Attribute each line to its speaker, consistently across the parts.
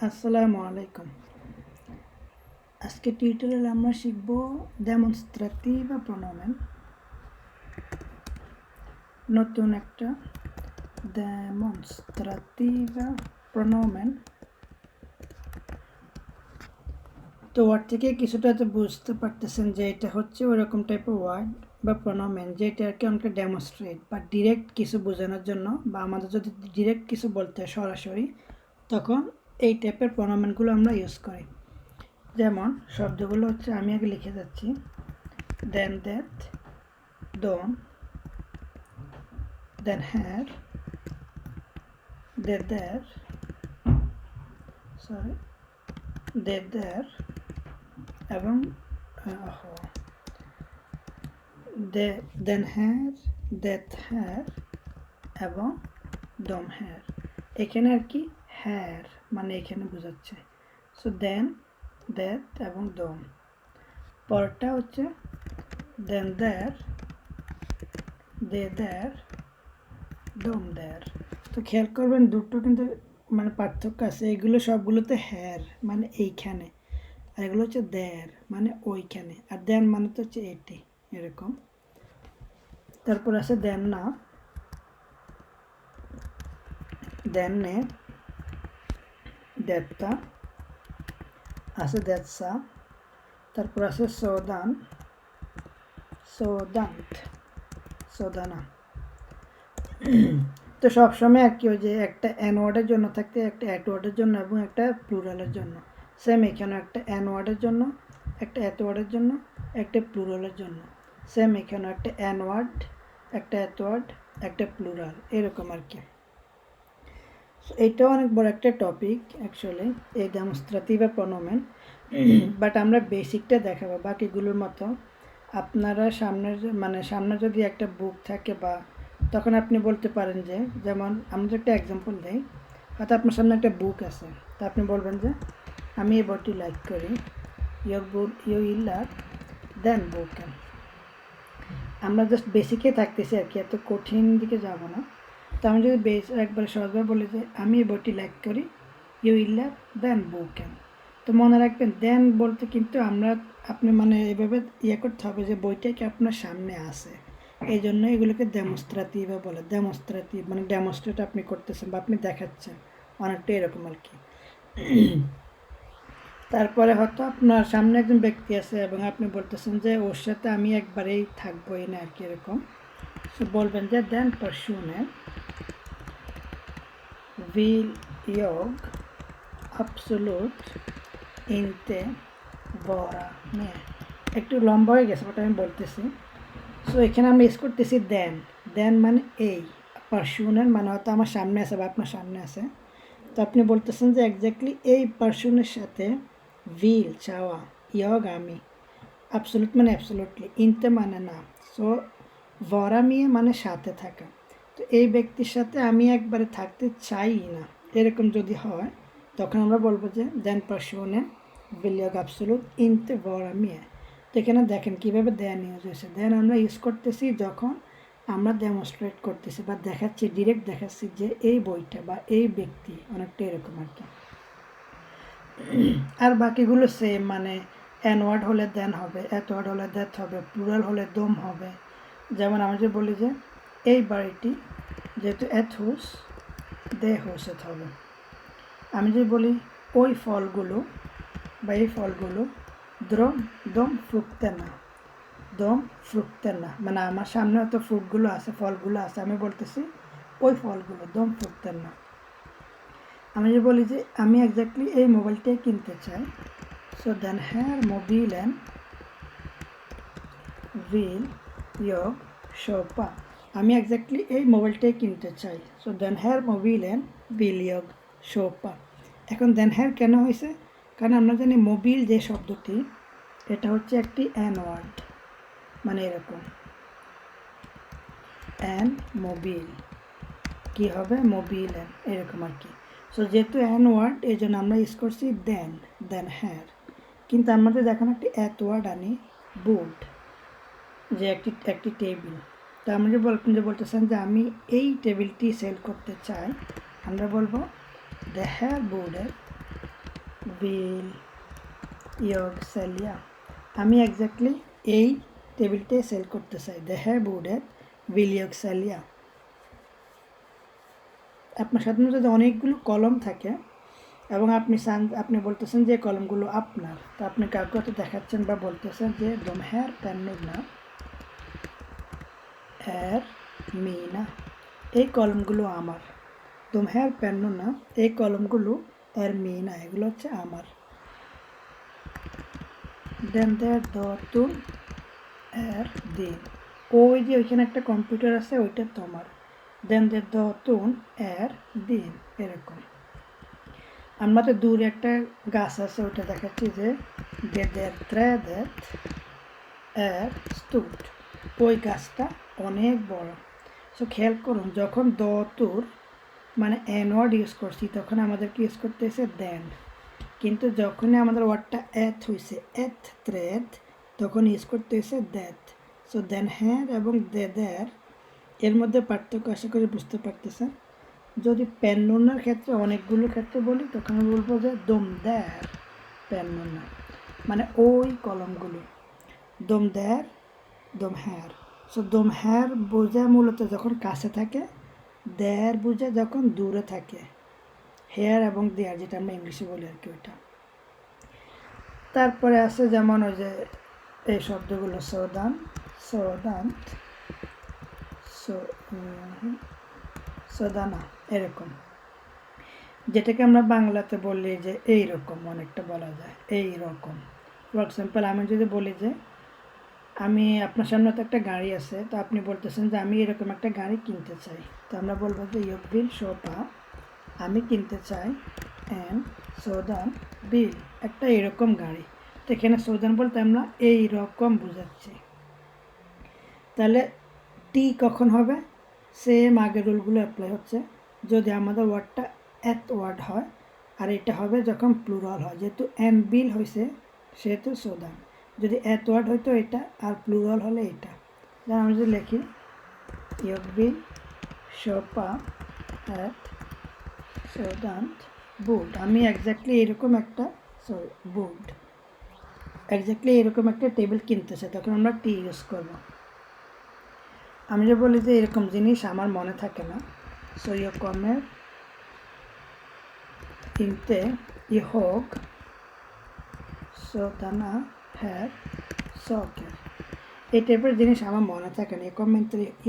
Speaker 1: আসসালামু আলাইকুম। আজকে টিউটোরিয়ালে আমরা শিখব ডেমনস্ট্রেটিভ প্রোনোমেন। নতুন একটা ডেমনস্ট্রেটিভ প্রোনোমেন। তো ওয়ার্ড থেকে কিছুটা তো বুঝতে পারতেছেন যে এটা হচ্ছে ওরকম টাইপের ওয়ার্ড বা প্রোনোমেন যেটা আর কি অনেকটা ডেমনস্ট্রেট বা ডিরেক্ট কিছু বোঝানোর জন্য, বা আমাদের যদি ডিরেক্ট কিছু বলতে হয় সরাসরি, তখন এই টাইপের প্রোনোমেনগুলো আমরা ইউজ করি। যেমন শব্দগুলো হচ্ছে, আমি আগে লিখে যাচ্ছি, দেন, দ্যাট, দম, দেন, হ্যার, দে, দেয়ার, সরি, দে, দেয়ার এবং দেন, হ্যার, দ্যাট, হ্যার এবং দম, হ্যার। এখানে আর কি হ্যার মানে এখানে বোঝাচ্ছে। সো দেন, দ্যাট এবং দম। পরটা হচ্ছে দেন, দেয়ার, দে, দেয়ার, দম, দেয়ার। তো খেয়াল করবেন দুটো কিন্তু মানে পার্থক্য আছে। এগুলো সবগুলোতে হ্যার মানে এইখানে, আর এগুলো হচ্ছে দেয়ার মানে ওইখানে, আর দেন মানে তো হচ্ছে এটি, এরকম। তারপর আছে দেন না, দেন নে, দেড়টা আছে, দেড়সা। তারপর আছে সোদান, সোদান্ত, সোদানা। তো সবসময় আর কি ওই যে একটা এন ওয়ার্ডের জন্য থাকতে একটা অ্যাট ওয়ার্ডের জন্য এবং একটা প্লুরালের জন্য। সেম এখানেও একটা এন ওয়ার্ডের জন্য, একটা অ্যাট ওয়ার্ডের জন্য, একটা প্লুরালের জন্য। সেম এখানেও একটা এন ওয়ার্ড, একটা অ্যাট ওয়ার্ড, একটা প্লুরাল, এরকম আর কি। এইটাও অনেক বড় একটা টপিক অ্যাকচুয়ালি, এই ডেমনস্ট্রেটিভ প্রোনোমেন। বাট আমরা বেসিকটা দেখাবো, বাকিগুলোর মতো আপনারা সামনে যদি একটা বুক থাকে, বা তখন আপনি বলতে পারেন যে, যেমন আমরা একটা এক্সাম্পল দিই, হয়তো আপনার সামনে একটা বুক আছে, তা আপনি বলবেন যে আমি এই বইটি লাইক করি, ইউ উইল লাভ দেন বুকেন। আমরা জাস্ট বেসিকে থাকতেছি আর কি, এত কঠিন দিকে যাব না। তো আমি যদি একবারে সহজভাবে বলি যে আমি এই বইটি লাইক করি, ইউ উইল লাভ দেন বুকেন। তো মনে রাখবেন দেন বলতে কিন্তু আপনি মানে এভাবে করতে হবে যে বইটা কি আপনার সামনে আছে, এই জন্য এগুলোকে ডেমনস্ট্রেটিভ বলে। ডেমনস্ট্রেটিভ মানে ডেমনস্ট্রেট আপনি করতেছেন বা আপনি দেখাচ্ছেন, অনেকটা এরকম আর কি। তারপরে হয়তো আপনার সামনে একজন ব্যক্তি আছে এবং আপনি বলতেছেন যে ওর সাথে আমি একবারেই থাকবোই না আর কি, এরকম। তো বলবেন যে দেন পার্সুনে vill jag absolut inte vara med। একটু লম্বা হয়ে গেছে, ওটা আমি বলতেছি। সো এখানে আমরা ইউজ করতেছি দেন। দেন মানে এই পার্সনের মানে হয়তো আমার সামনে আছে বা আপনার সামনে আছে, তো আপনি বলতেছেন যে এক্স্যাক্টলি এই পার্সনের সাথে ভিল চাওয়া, ইয়গ আমি, অ্যাবসোলুট মানে অ্যাবসোলুটলি, ইনতে মানে না। সো ভরা মিয়ে মানে সাথে থাকা। তো এই ব্যক্তির সাথে আমি একবারে থাকতে চাই না, এরকম যদি হয় তখন আমরা বলবো যে দেন পার্সনে vill jag absolut inte vara med। তো এখানে দেখেন কীভাবে দেন ইউজ হয়েছে। দেন আমরা ইউজ করতেছি যখন আমরা ডেমনস্ট্রেট করতেছি বা দেখাচ্ছি, ডিরেক্ট দেখাচ্ছি যে এই বইটা বা এই ব্যক্তি, অনেকটা এরকম আর কি। আর বাকিগুলো সেম, মানে এন ওয়ার্ড হলে দেন হবে, অ্যাট ওয়ার্ড হলে দ্যাট হবে, প্লুরাল হলে দম হবে। যেমন আমি যে বলি যে এই বাড়িটি, যেহেতু এথ হুস, দে হুসেত হবে। আমি যে বলি ওই ফলগুলো বা এই ফলগুলো, দম ফ্রুক্তেন না, দম ফ্রুক্তেন না, মানে আমার সামনে হয়তো ফ্রুটগুলো আছে, ফলগুলো আছে, আমি বলতেছি ওই ফলগুলো দম ফ্রুক্তেন না। আমি যে বলি যে আমি এক্স্যাক্টলি এই মোবাইলটাই কিনতে চাই, সো দেন হ্যার মোবিলেন vill jag köpa। আমি এক্স্যাক্টলি এই মোবাইলটাই কিনতে চাই, সো দেন হ্যার মোবিলেন vill jag köpa। এখন দেন হ্যার কেন হয়েছে? কারণ আমরা জানি মোবিল যে শব্দটি, এটা হচ্ছে একটি অ্যান ওয়ার্ড, মানে এরকম অ্যান মোবিল, কী হবে মোবিলেন, এরকম আর কি। সো যেহেতু অ্যান ওয়ার্ড, এই জন্য আমরা ইউজ করছি দেন হ্যার। কিন্তু আমাদের দেখেন একটি অ্যাট ওয়ার্ড আনি, বোর্ড, যে একটি টেবিল। তো আমরা যে বলতেছেন যে আমি এই টেবিলটি সেল করতে চাই, আমরা বলবো দ্য হ্যার বোর্ডের will jag sälja? আমি এক্স্যাক্টলি এই টেবিলটা সেল করতে চাই। Det här bordet vill jag sälja. আপনার সাথে যদি অনেকগুলো কলম থাকে এবং আপনি বলতেছেন যে কলমগুলো আপনার, তো আপনি কাউকে হয়তো দেখাচ্ছেন বা বলতেছেন যে de här pennorna är mina. এই কলমগুলো আমার। de här pennorna, এই কলমগুলো är mina, এগুলো হচ্ছে আমার। den där datorn är din. ওই যে ওইখানে একটা কম্পিউটার আছে ওইটা তোমার। den där datorn är din, এরকম। আমরা তো দূরে একটা গাছ আছে ওইটা দেখাচ্ছি যে det där trädet är stort. ওই গাছটা অনেক বড়। সো খেয়াল করুন, যখন দাতুর মানে এন ওয়ার্ড ইউজ করছি তখন আমাদেরকে ইউজ করতে হয়েছে দেন, কিন্তু যখনই আমাদের ওয়ার্ডটা এথ হয়েছে এথ থ্রেড তখন ইউজ করতে হয়েছে দ্যাট। সো দেন হ্যার এবং দেদের এর মধ্যে পার্থক্য আশা করি বুঝতে পারতেছেন। যদি পেন্নুনার ক্ষেত্রে অনেকগুলো ক্ষেত্রে বলি তখন আমি বলবো যে দম দ্যার পেন্নুনা, মানে ওই কলমগুলো। দম দ্যার দম হ্যার। সো দম হ্যার বোঝা মূলত যখন কাছে থাকে, দ্যার বোঝা যখন দূরে থাকে। হেয়ার এবং দেয়ার যেটা আমরা ইংলিশে বলি আর কি ওইটা। তারপরে আছে যেমন ওই যে এই শব্দগুলো সদান, সদান্ত, সদানা, এরকম, যেটাকে আমরা বাংলাতে বলি যে এই রকম, অনেকটা বলা যায় এই রকম। ফর এক্সাম্পল আমি যদি বলি যে আমি আপনার সামনে তো একটা গাড়ি আছে, তো আপনি বলতেছেন যে আমি এরকম একটা গাড়ি কিনতে চাই, তো আমরা বলবো যে jag vill köpa, আমি কিনতে চাই অ্যান সদান বিল, একটা এরকম গাড়ি। তো এখানে সদান বলতে আমরা এই রকম বোঝাচ্ছি। তাহলে টি কখন হবে? সেম আগের রুলগুলো অ্যাপ্লাই হচ্ছে। যদি আমাদের ওয়ার্ডটা এত ওয়ার্ড হয় আর এটা হবে যখন প্লুরাল হয়, যেহেতু অ্যান বিল হয়েছে সেহেতু সদান। যদি এত ওয়ার্ড হয়তো এটা আর প্লুরাল হলে এটা। আমরা যদি লিখি jag vill köpa ett sådant bord, আমি এক্স্যাক্টলি এরকম একটা বোর্ড, এক্স্যাক্টলি এরকম একটা টেবিল কিনতে চাই, তখন আমরা টি ইউজ করবো। আমি যে বলি যে এরকম জিনিস আমার মনে থাকে না, so jag kommer inte ihåg sådana här saker. এই টাইপের জিনিস আমার মনে থাকে না।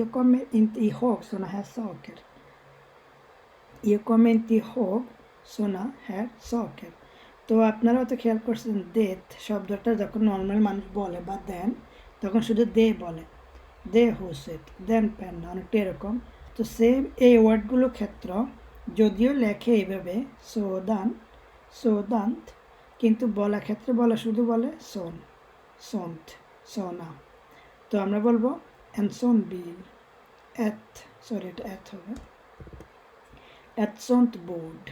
Speaker 1: jag kommer inte ihåg sådana här saker. jag kommer inte ihåg sådana här saker. তো আপনারা হয়তো খেয়াল করছেন det শব্দটা যখন নর্মাল মানুষ বলে বা দেন তখন শুধু দে বলে, দে হুসেট, দেন পেন, অনেকটা এরকম। তো সেম এই ওয়ার্ডগুলো ক্ষেত্র যদিও লেখে এইভাবে সোদান সোদান্ত, কিন্তু বলা ক্ষেত্রে বলা শুধু বলে সোন, সন্ত, সোনা। তো আমরা বলবো en sån bil, এটা এত হবে, ett sånt bord,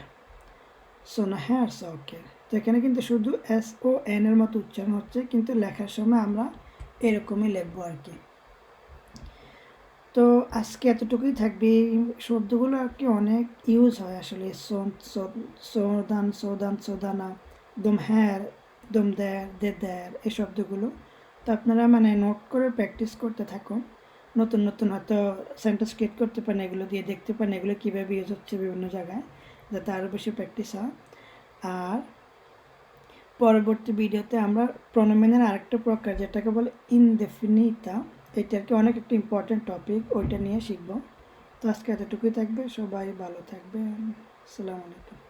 Speaker 1: såna här saker। তো এখানে কিন্তু শুধু এস ও এন এর মতো উচ্চারণ হচ্ছে, কিন্তু লেখার সময় আমরা এরকমই লিখবো আর কি। তো আজকে এতটুকুই থাকবে। শব্দগুলো আর কি অনেক ইউজ হয় আসলে, সোদান, সোদান, সোদানা, দম হ্যার, দম দ্যার, দে দ্যার, এই শব্দগুলো। তো আপনারা মানে নোট করে প্র্যাকটিস করতে থাকুন। নতুন নতুন হয়তো সেন্টেন্স ক্রিয়েট করতে পারেন, এগুলো দিয়ে দেখতে পারেন এগুলো কীভাবে ইউজ হচ্ছে বিভিন্ন জায়গায়, যাতে আরও বেশি প্র্যাকটিস হয়। আর পরবর্তী ভিডিওতে আমরা প্রনোমেনের আরেকটা প্রকার যেটাকে বলে ইনডেফিনিটা, এটা আর কি অনেক একটা ইম্পর্টেন্ট টপিক, ওইটা নিয়ে শিখব। তো আজকে এতটুকুই থাকবে, সবাই ভালো থাকবেন। আসসালামু আলাইকুম।